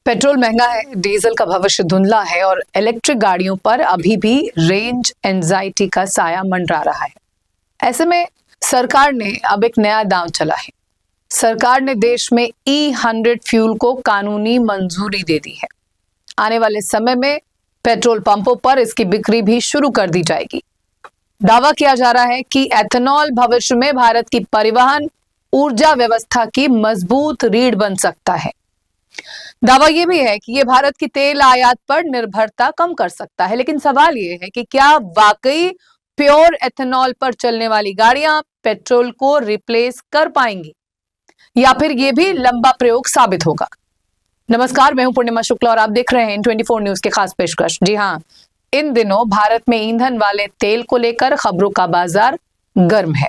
Petrol महंगा है, diesel का भविष्य धुंधला है और इलेक्ट्रिक गाड़ियों पर अभी भी रेंज एंजाइटी का साया मंडरा रहा है। ऐसे में सरकार ने अब एक नया दांव चला है। सरकार ने देश में E100 फ्यूल को कानूनी मंजूरी दे दी है। आने वाले समय में पेट्रोल पंपों पर इसकी बिक्री भी शुरू कर दी जाएगी। दावा किया जा रहा है कि एथेनॉल भविष्य में भारत की परिवहन ऊर्जा व्यवस्था की मजबूत रीढ़ बन सकता है। दावा यह भी है कि यह भारत की तेल आयात पर निर्भरता कम कर सकता है, लेकिन सवाल यह है कि क्या वाकई प्योर एथेनॉल पर चलने वाली गाड़ियां पेट्रोल को रिप्लेस कर पाएंगी या फिर यह भी लंबा प्रयोग साबित होगा। नमस्कार, मैं हूं पूर्णिमा शुक्ला और आप देख रहे हैं 24 न्यूज के खास पेशकश। जी हां, इन दिनों भारत में ईंधन वाले तेल को लेकर खबरों का बाजार गर्म है।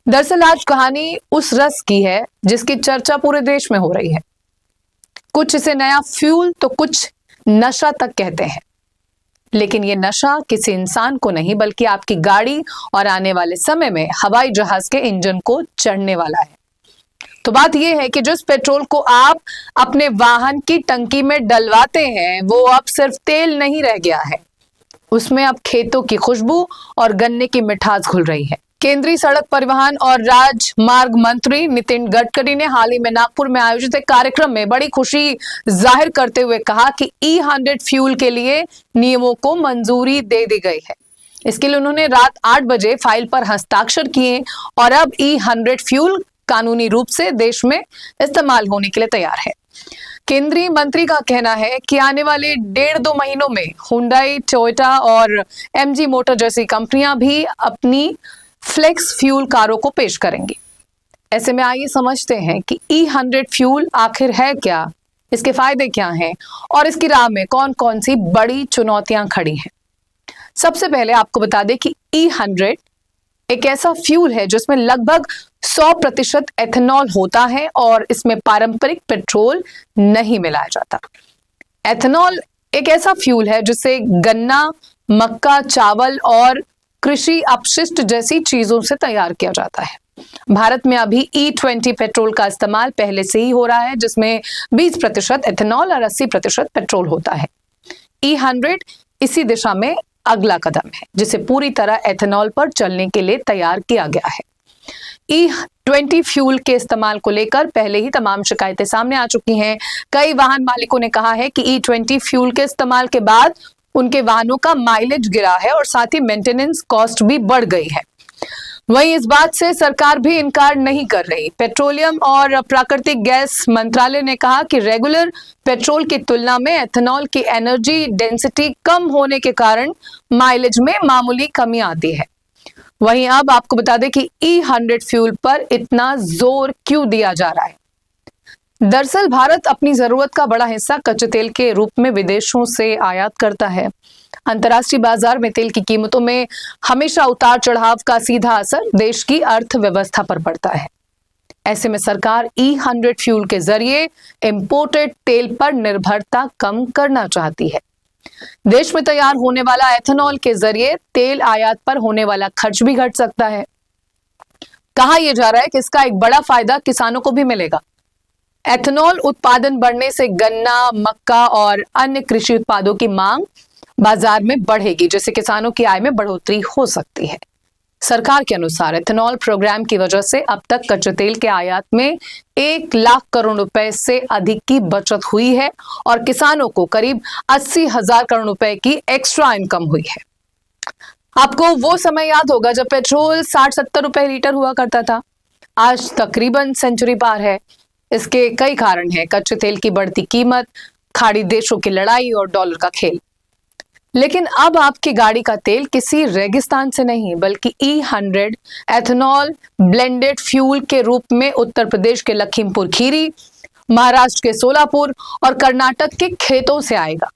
दरअसल आज कहानी उस रस की है जिसकी चर्चा पूरे देश में हो रही है। कुछ इसे नया फ्यूल तो कुछ नशा तक कहते हैं, लेकिन ये नशा किसी इंसान को नहीं बल्कि आपकी गाड़ी और आने वाले समय में हवाई जहाज के इंजन को चढ़ने वाला है। तो बात यह है कि जिस पेट्रोल को आप अपने वाहन की टंकी में डलवाते हैं वो अब सिर्फ तेल नहीं रह गया है, उसमें अब खेतों की खुशबू और गन्ने की मिठास घुल रही है। केंद्रीय सड़क परिवहन और राजमार्ग मंत्री नितिन गडकरी ने हाल ही में नागपुर में आयोजित एक कार्यक्रम में बड़ी खुशी जाहिर करते हुए कहा कि E100 फ्यूल के लिए नियमों को मंजूरी दे दी गई है। इसके लिए उन्होंने रात 8 बजे फाइल पर हस्ताक्षर किए और अब E100 फ्यूल कानूनी रूप से देश में इस्तेमाल होने के लिए तैयार है। केंद्रीय मंत्री का कहना है कि आने वाले 1.5-2 महीनों में हुंडई, टोयोटा और MG मोटर जैसी कंपनियां भी अपनी फ्लेक्स फ्यूल कारों को पेश करेंगी। ऐसे में आइए समझते हैं कि E100 फ्यूल आखिर है क्या, इसके फायदे क्या हैं और इसकी राह में कौन कौन सी बड़ी चुनौतियां खड़ी हैं। सबसे पहले आपको बता दें कि E100 एक ऐसा फ्यूल है जिसमें लगभग 100% एथेनॉल होता है और इसमें पारंपरिक पेट्रोल नहीं मिलाया जाता। एथेनॉल एक ऐसा फ्यूल है जिसे गन्ना, मक्का, चावल और कृषि अपशिष्ट जैसी चीजों से तैयार किया जाता है। भारत में अभी E20 पेट्रोल का इस्तेमाल पहले से ही हो रहा है, जिसमें 20% एथेनॉल और 80% पेट्रोल होता है। E100 इसी दिशा में अगला कदम है, जिसे पूरी तरह एथेनॉल पर चलने के लिए तैयार किया गया है। E20 फ्यूल के इस्तेमाल को लेकर पहले ही तमाम शिकायतें सामने आ चुकी हैं। कई वाहन मालिकों ने कहा है कि E20 फ्यूल के इस्तेमाल के बाद उनके वाहनों का माइलेज गिरा है और साथ ही मेंटेनेंस कॉस्ट भी बढ़ गई है। वहीं इस बात से सरकार भी इनकार नहीं कर रही। पेट्रोलियम और प्राकृतिक गैस मंत्रालय ने कहा कि रेगुलर पेट्रोल की तुलना में एथेनॉल की एनर्जी डेंसिटी कम होने के कारण माइलेज में मामूली कमी आती है। वहीं अब आपको बता दें कि E100 फ्यूल पर इतना जोर क्यों दिया जा रहा है। दरअसल भारत अपनी जरूरत का बड़ा हिस्सा कच्चे तेल के रूप में विदेशों से आयात करता है। अंतर्राष्ट्रीय बाजार में तेल की कीमतों में हमेशा उतार चढ़ाव का सीधा असर देश की अर्थव्यवस्था पर पड़ता है। ऐसे में सरकार E100 फ्यूल के जरिए इंपोर्टेड तेल पर निर्भरता कम करना चाहती है। देश में तैयार होने वाला एथेनॉल के जरिए तेल आयात पर होने वाला खर्च भी घट सकता है। कहा यह जा रहा है कि इसका एक बड़ा फायदा किसानों को भी मिलेगा। एथेनॉल उत्पादन बढ़ने से गन्ना, मक्का और अन्य कृषि उत्पादों की मांग बाजार में बढ़ेगी, जिससे किसानों की आय में बढ़ोतरी हो सकती है। सरकार के अनुसार एथेनॉल प्रोग्राम की वजह से अब तक कच्चे तेल के आयात में 1 लाख करोड़ रुपए से अधिक की बचत हुई है और किसानों को करीब 80,000 करोड़ रुपए की एक्स्ट्रा इनकम हुई है। आपको वो समय याद होगा जब पेट्रोल 60-70 रुपए लीटर हुआ करता था। आज तकरीबन सेंचुरी पार है। इसके कई कारण हैं, कच्चे तेल की बढ़ती कीमत, खाड़ी देशों की लड़ाई और डॉलर का खेल। लेकिन अब आपकी गाड़ी का तेल किसी रेगिस्तान से नहीं बल्कि E100 एथेनॉल ब्लेंडेड फ्यूल के रूप में उत्तर प्रदेश के लखीमपुर खीरी, महाराष्ट्र के सोलापुर और कर्नाटक के खेतों से आएगा।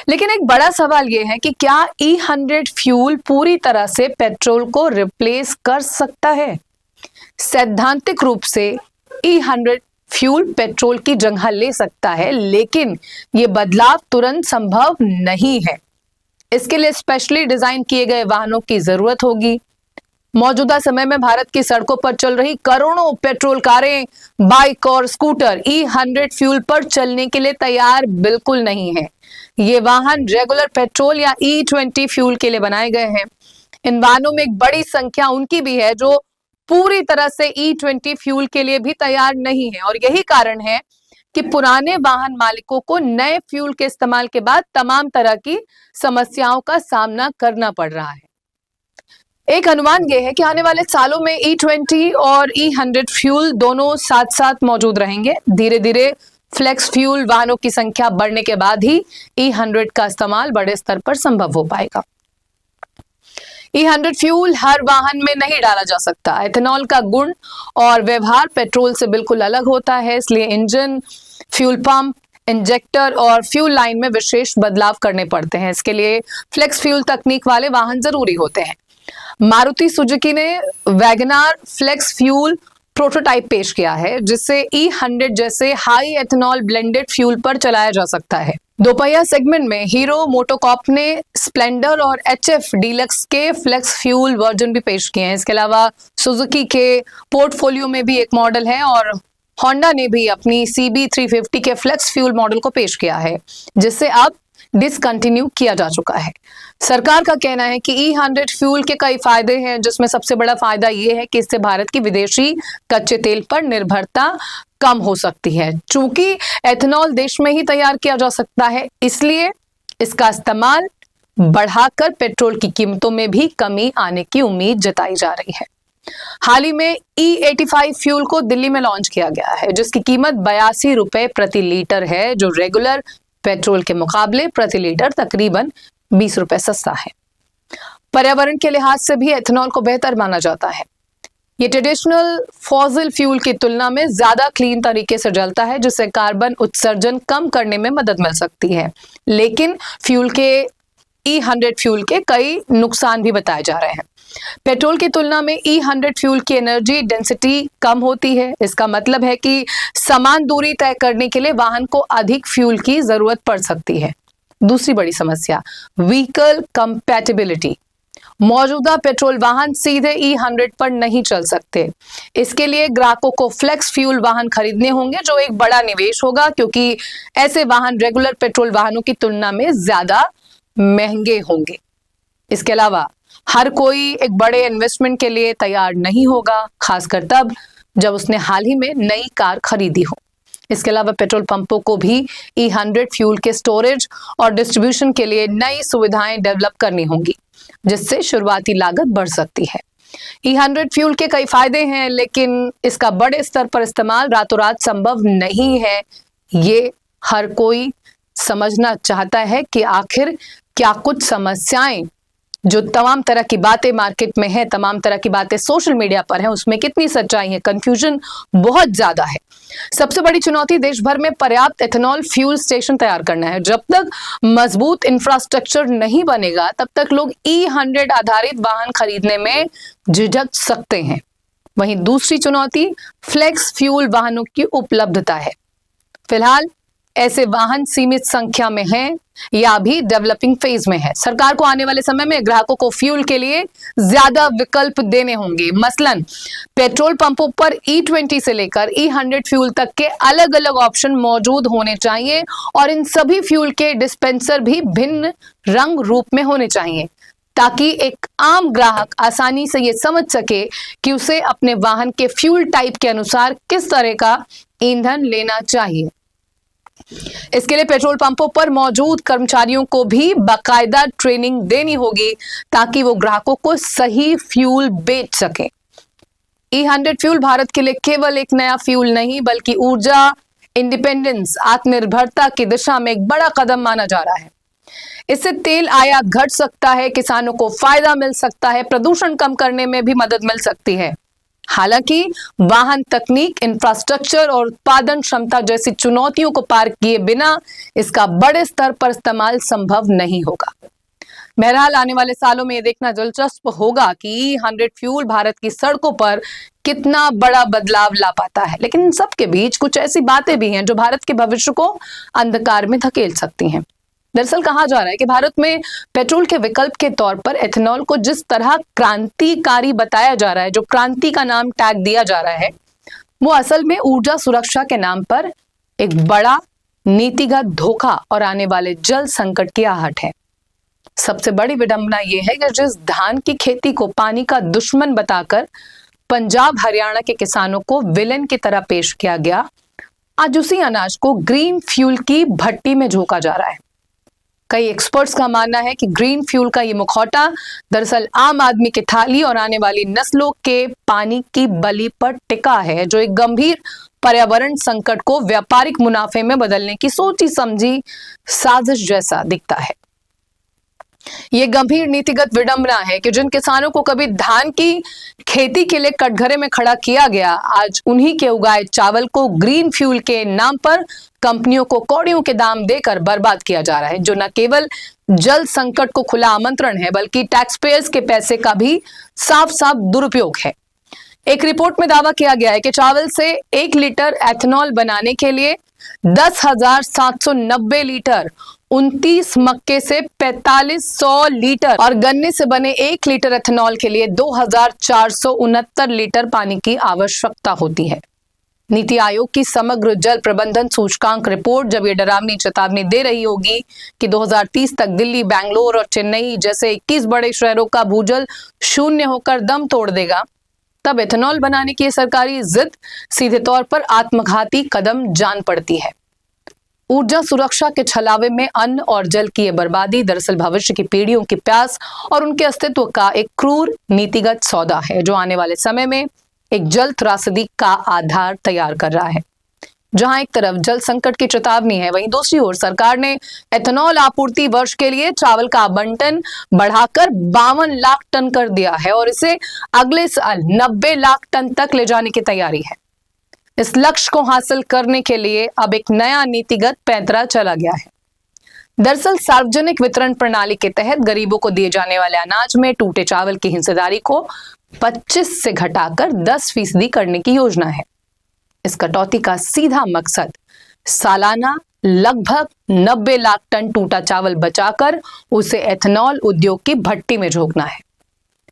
लेकिन एक बड़ा सवाल यह है कि क्या E100 फ्यूल पूरी तरह से पेट्रोल को रिप्लेस कर सकता है। सैद्धांतिक रूप से E100 फ्यूल पेट्रोल की जगह ले सकता है, लेकिन यह बदलाव तुरंत संभव नहीं है। इसके लिए स्पेशली डिजाइन किए गए वाहनों की जरूरत होगी। मौजूदा समय में भारत की सड़कों पर चल रही करोड़ों पेट्रोल कारें, बाइक और स्कूटर E100 फ्यूल पर चलने के लिए तैयार बिल्कुल नहीं है। ये वाहन रेगुलर पेट्रोल या E20 फ्यूल के लिए बनाए गए हैं। इन वाहनों में एक बड़ी संख्या उनकी भी है जो पूरी तरह से E20 फ्यूल के लिए भी तैयार नहीं है, और यही कारण है कि पुराने वाहन मालिकों को नए फ्यूल के इस्तेमाल के बाद तमाम तरह की समस्याओं का सामना करना पड़ रहा है। एक अनुमान यह है कि आने वाले सालों में E20 और E100 फ्यूल दोनों साथ साथ मौजूद रहेंगे। धीरे धीरे फ्लेक्स फ्यूल वाहनों की संख्या बढ़ने के बाद ही E100 का इस्तेमाल बड़े स्तर पर संभव हो पाएगा। E100 फ्यूल हर वाहन में नहीं डाला जा सकता। एथेनॉल का गुण और व्यवहार पेट्रोल से बिल्कुल अलग होता है, इसलिए इंजन, फ्यूल पंप, इंजेक्टर और फ्यूल लाइन में विशेष बदलाव करने पड़ते हैं। इसके लिए फ्लेक्स फ्यूल तकनीक वाले वाहन जरूरी होते हैं। मारुति सुजुकी ने वैगनार फ्लेक्स फ्यूल प्रोटोटाइप पेश किया है, जिससे E100 जैसे हाई एथेनॉल ब्लेंडेड फ्यूल पर चलाया जा सकता है। दोपहिया सेगमेंट में हीरो मोटोकॉर्प ने स्प्लेंडर और HF डीलक्स के फ्लेक्स फ्यूल वर्जन भी पेश किए हैं। इसके अलावा सुजुकी के पोर्टफोलियो में भी एक मॉडल है और होंडा ने भी अपनी CB350 के फ्लेक्स फ्यूल मॉडल को पेश किया है, जिससे अब डिसकंटिन्यू किया जा चुका है। सरकार का कहना है कि E100 फ्यूल के कई फायदे हैं, जिसमें सबसे बड़ा फायदा यह है कि इससे भारत की विदेशी कच्चे तेल पर निर्भरता कम हो सकती है। चूंकि एथेनॉल देश में ही तैयार किया जा सकता है, इसलिए इसका इस्तेमाल बढ़ाकर पेट्रोल की कीमतों में भी कमी आने की उम्मीद जताई जा रही है। हाल ही में E85 फ्यूल को दिल्ली में लॉन्च किया गया है, जिसकी कीमत 82 रुपए प्रति लीटर है, जो रेगुलर पेट्रोल के मुकाबले प्रति लीटर तकरीबन 20 रुपए सस्ता है। पर्यावरण के लिहाज से भी एथेनॉल को बेहतर माना जाता है। ये ट्रेडिशनल फॉसिल फ्यूल की तुलना में ज्यादा क्लीन तरीके से जलता है, जिससे कार्बन उत्सर्जन कम करने में मदद मिल सकती है। लेकिन फ्यूल के E100 फ्यूल के कई नुकसान भी बताए जा रहे हैं। पेट्रोल की तुलना में E100 फ्यूल की एनर्जी डेंसिटी कम होती है। इसका मतलब है कि समान दूरी तय करने के लिए वाहन को अधिक फ्यूल की जरूरत पड़ सकती है। दूसरी बड़ी समस्या, व्हीकल कंपैटिबिलिटी। मौजूदा पेट्रोल वाहन सीधे E100 पर नहीं चल सकते। इसके लिए ग्राहकों को फ्लेक्स फ्यूल वाहन खरीदने होंगे, जो एक बड़ा निवेश होगा, क्योंकि ऐसे वाहन रेगुलर पेट्रोल वाहनों की तुलना में ज्यादा महंगे होंगे। इसके अलावा हर कोई एक बड़े इन्वेस्टमेंट के लिए तैयार नहीं होगा, खासकर तब जब उसने हाल ही में नई कार खरीदी हो। इसके अलावा पेट्रोल पंपों को भी E100 फ्यूल के स्टोरेज और डिस्ट्रीब्यूशन के लिए नई सुविधाएं डेवलप करनी होंगी, जिससे शुरुआती लागत बढ़ सकती है। E100 फ्यूल के कई फायदे हैं, लेकिन इसका बड़े स्तर पर इस्तेमाल रातों रात संभव नहीं है। ये हर कोई समझना चाहता है कि आखिर क्या कुछ समस्याएं, जो तमाम तरह की बातें मार्केट में है, तमाम तरह की बातें सोशल मीडिया पर हैं, उसमें कितनी सच्चाई है। कंफ्यूजन बहुत ज्यादा है। सबसे बड़ी चुनौती देश भर में पर्याप्त एथेनॉल फ्यूल स्टेशन तैयार करना है। जब तक मजबूत इंफ्रास्ट्रक्चर नहीं बनेगा, तब तक लोग E100 आधारित वाहन खरीदने में झिझक सकते हैं। वहीं दूसरी चुनौती फ्लेक्स फ्यूल वाहनों की उपलब्धता है। फिलहाल ऐसे वाहन सीमित संख्या में हैं या अभी डेवलपिंग फेज में है। सरकार को आने वाले समय में ग्राहकों को फ्यूल के लिए ज्यादा विकल्प देने होंगे। मसलन पेट्रोल पंपों पर E20 से लेकर E100 फ्यूल तक के अलग अलग ऑप्शन मौजूद होने चाहिए, और इन सभी फ्यूल के डिस्पेंसर भी भिन्न रंग रूप में होने चाहिए, ताकि एक आम ग्राहक आसानी से ये समझ सके कि उसे अपने वाहन के फ्यूल टाइप के अनुसार किस तरह का ईंधन लेना चाहिए। इसके लिए पेट्रोल पंपों पर मौजूद कर्मचारियों को भी बाकायदा ट्रेनिंग देनी होगी, ताकि वो ग्राहकों को सही फ्यूल बेच सके। E100 फ्यूल भारत के लिए केवल एक नया फ्यूल नहीं, बल्कि ऊर्जा इंडिपेंडेंस, आत्मनिर्भरता की दिशा में एक बड़ा कदम माना जा रहा है। इससे तेल आयात घट सकता है, किसानों को फायदा मिल सकता है, प्रदूषण कम करने में भी मदद मिल सकती है। हालांकि वाहन तकनीक, इंफ्रास्ट्रक्चर और उत्पादन क्षमता जैसी चुनौतियों को पार किए बिना इसका बड़े स्तर पर इस्तेमाल संभव नहीं होगा। बहरहाल आने वाले सालों में यह देखना दिलचस्प होगा कि E100 फ्यूल भारत की सड़कों पर कितना बड़ा बदलाव ला पाता है। लेकिन इन सब के बीच कुछ ऐसी बातें भी हैं जो भारत के भविष्य को अंधकार में धकेल सकती हैं। दरअसल कहा जा रहा है कि भारत में पेट्रोल के विकल्प के तौर पर एथेनॉल को जिस तरह क्रांतिकारी बताया जा रहा है, जो क्रांति का नाम टैग दिया जा रहा है, वो असल में ऊर्जा सुरक्षा के नाम पर एक बड़ा नीतिगत धोखा और आने वाले जल संकट की आहट है। सबसे बड़ी विडंबना यह है कि जिस धान की खेती को पानी का दुश्मन बताकर पंजाब हरियाणा के किसानों को विलेन की तरह पेश किया गया, आज उसी अनाज को ग्रीन फ्यूल की भट्टी में झोंका जा रहा है। कई एक्सपर्ट्स का मानना है कि ग्रीन फ्यूल का ये मुखौटा दरअसल आम आदमी की थाली और आने वाली नस्लों के पानी की बलि पर टिका है, जो एक गंभीर पर्यावरण संकट को व्यापारिक मुनाफे में बदलने की सोची समझी साजिश जैसा दिखता है। ये गंभीर नीतिगत विडंबना है कि जिन किसानों को कभी धान की खेती के लिए कटघरे में खड़ा किया गया, आज उन्हीं के उगाए चावल को ग्रीन फ्यूल के नाम पर कंपनियों को कौड़ियों के दाम देकर बर्बाद किया जा रहा है, जो न केवल जल संकट को खुला आमंत्रण है बल्कि टैक्स पेयर्स के पैसे का भी साफ साफ दुरुपयोग है। एक रिपोर्ट में दावा किया गया है कि चावल से 1 लीटर एथेनॉल बनाने के लिए 10,790 लीटर, 29 मक्के से 4500 लीटर और गन्ने से बने 1 लीटर एथेनॉल के लिए 2,469 लीटर पानी की आवश्यकता होती है। नीति आयोग की समग्र जल प्रबंधन सूचकांक रिपोर्ट जब ये डरावनी चेतावनी दे रही होगी कि 2030 तक दिल्ली, बैंगलोर और चेन्नई जैसे 21 बड़े शहरों का भूजल शून्य होकर दम तोड़ देगा, तब एथेनॉल बनाने की सरकारी जिद सीधे तौर पर आत्मघाती कदम जान पड़ती है। ऊर्जा सुरक्षा के छलावे में अन्न और जल की ये बर्बादी दरअसल भविष्य की पीढ़ियों की प्यास और उनके अस्तित्व का एक क्रूर नीतिगत सौदा है, जो आने वाले समय में एक जल त्रासदी का आधार तैयार कर रहा है। जहां एक तरफ जल संकट की चेतावनी है, वहीं दूसरी ओर सरकार ने एथेनॉल आपूर्ति वर्ष के लिए चावल का आवंटन बढ़ाकर 52 लाख टन कर दिया है और इसे अगले साल 90 लाख टन तक ले जाने की तैयारी है। इस लक्ष्य को हासिल करने के लिए अब एक नया नीतिगत पैंतरा चला गया है। दरअसल सार्वजनिक वितरण प्रणाली के तहत गरीबों को दिए जाने वाले अनाज में टूटे चावल की हिस्सेदारी को 25 से घटाकर 10% करने की योजना है। इस कटौती का सीधा मकसद सालाना लगभग 90 लाख टन टूटा चावल बचाकर उसे एथेनॉल उद्योग की भट्टी में झोंकना है।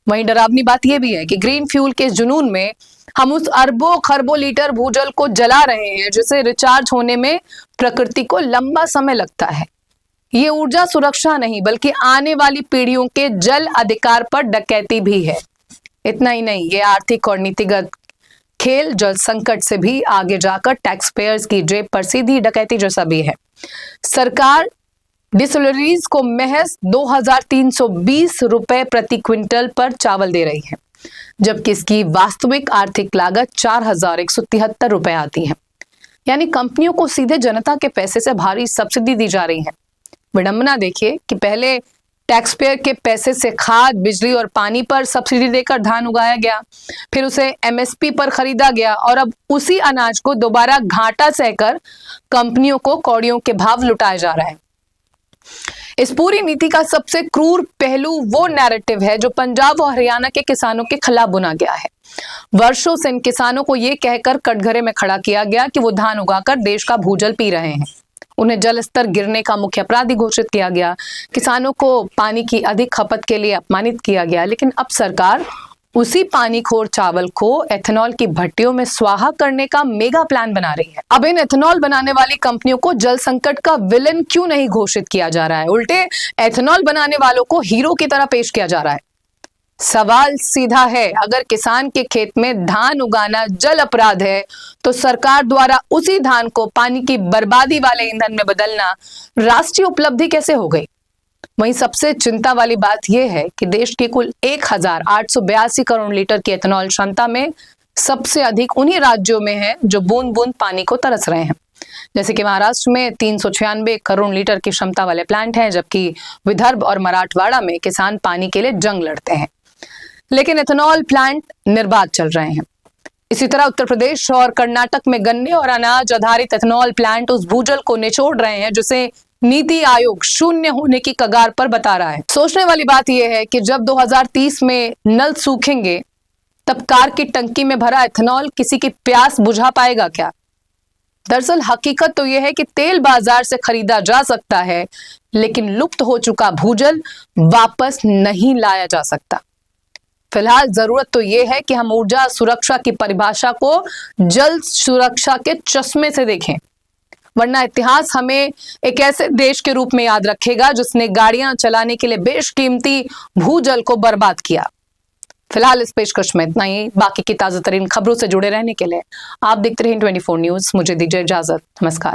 वहीं डरावनी बात यह भी है कि ग्रीन फ्यूल के जुनून में हम उस अरबों खरबों लीटर भूजल को जला रहे हैं जिसे रिचार्ज होने में प्रकृति को लंबा समय लगता है। ये ऊर्जा सुरक्षा नहीं बल्कि आने वाली पीढ़ियों के जल अधिकार पर डकैती भी है। इतना ही नहीं, ये आर्थिक और नीतिगत खेल जल संकट से भी आगे जाकर टैक्स पेयर्स की जेब पर सीधी डकैती जैसा भी है। सरकार डिस्टिलरीज को महज 2,320 रुपए प्रति क्विंटल पर चावल दे रही है, जबकि इसकी वास्तविक आर्थिक लागत 4,173 रुपए आती है। यानी कंपनियों को सीधे जनता के पैसे से भारी सब्सिडी दी जा रही है। विडंबना देखिए कि पहले टैक्स पेयर के पैसे से खाद, बिजली और पानी पर सब्सिडी देकर धान उगाया गया, फिर उसे एमएसपी पर खरीदा गया और अब उसी अनाज को दोबारा घाटा सहकर कंपनियों को कौड़ियों के भाव लुटाया जा रहा है। इस पूरी नीति का सबसे क्रूर पहलू वो नैरेटिव है जो पंजाब और हरियाणा के किसानों के खिलाफ बुना गया है। वर्षों से इन किसानों को यह कहकर कटघरे में खड़ा किया गया कि वो धान उगाकर देश का भूजल पी रहे हैं। उन्हें जल स्तर गिरने का मुख्य अपराधी घोषित किया गया, किसानों को पानी की अधिक खपत के लिए अपमानित किया गया। लेकिन अब सरकार उसी पानीखोर चावल को एथेनॉल की भट्टियों में स्वाहा करने का मेगा प्लान बना रही है। अब इन एथेनॉल बनाने वाली कंपनियों को जल संकट का विलन क्यों नहीं घोषित किया जा रहा है, उल्टे एथेनॉल बनाने वालों को हीरो की तरह पेश किया जा रहा है। सवाल सीधा है, अगर किसान के खेत में धान उगाना जल अपराध है तो सरकार द्वारा उसी धान को पानी की बर्बादी वाले ईंधन में बदलना राष्ट्रीय उपलब्धि कैसे हो गई। वहीं सबसे चिंता वाली बात यह है कि देश की कुल 1,882 करोड़ लीटर की एथेनॉल क्षमता में सबसे अधिक उन्हीं राज्यों में है जो बूंद बूंद पानी को तरस रहे हैं। जैसे कि महाराष्ट्र में 396 करोड़ लीटर की क्षमता वाले प्लांट हैं, जबकि विदर्भ और मराठवाड़ा में किसान पानी के लिए जंग लड़ते हैं, लेकिन एथेनॉल प्लांट निर्बाध चल रहे हैं। इसी तरह उत्तर प्रदेश और कर्नाटक में गन्ने और अनाज आधारित एथेनॉल प्लांट उस भूजल को निचोड़ रहे हैं जिसे नीति आयोग शून्य होने की कगार पर बता रहा है। सोचने वाली बात यह है कि जब 2030 में नल सूखेंगे तब कार की टंकी में भरा एथेनॉल किसी की प्यास बुझा पाएगा क्या? दरअसल हकीकत तो यह है कि तेल बाजार से खरीदा जा सकता है, लेकिन लुप्त हो चुका भूजल वापस नहीं लाया जा सकता। फिलहाल जरूरत तो यह है कि हम ऊर्जा सुरक्षा की परिभाषा को जल सुरक्षा के चश्मे से देखें, वरना इतिहास हमें एक ऐसे देश के रूप में याद रखेगा जिसने गाड़ियां चलाने के लिए बेशकीमती भूजल को बर्बाद किया। फिलहाल इस पेशकश में इतना ही। बाकी की ताजा तरीन खबरों से जुड़े रहने के लिए आप देखते रहें 24 न्यूज। मुझे दीजिए इजाजत। नमस्कार।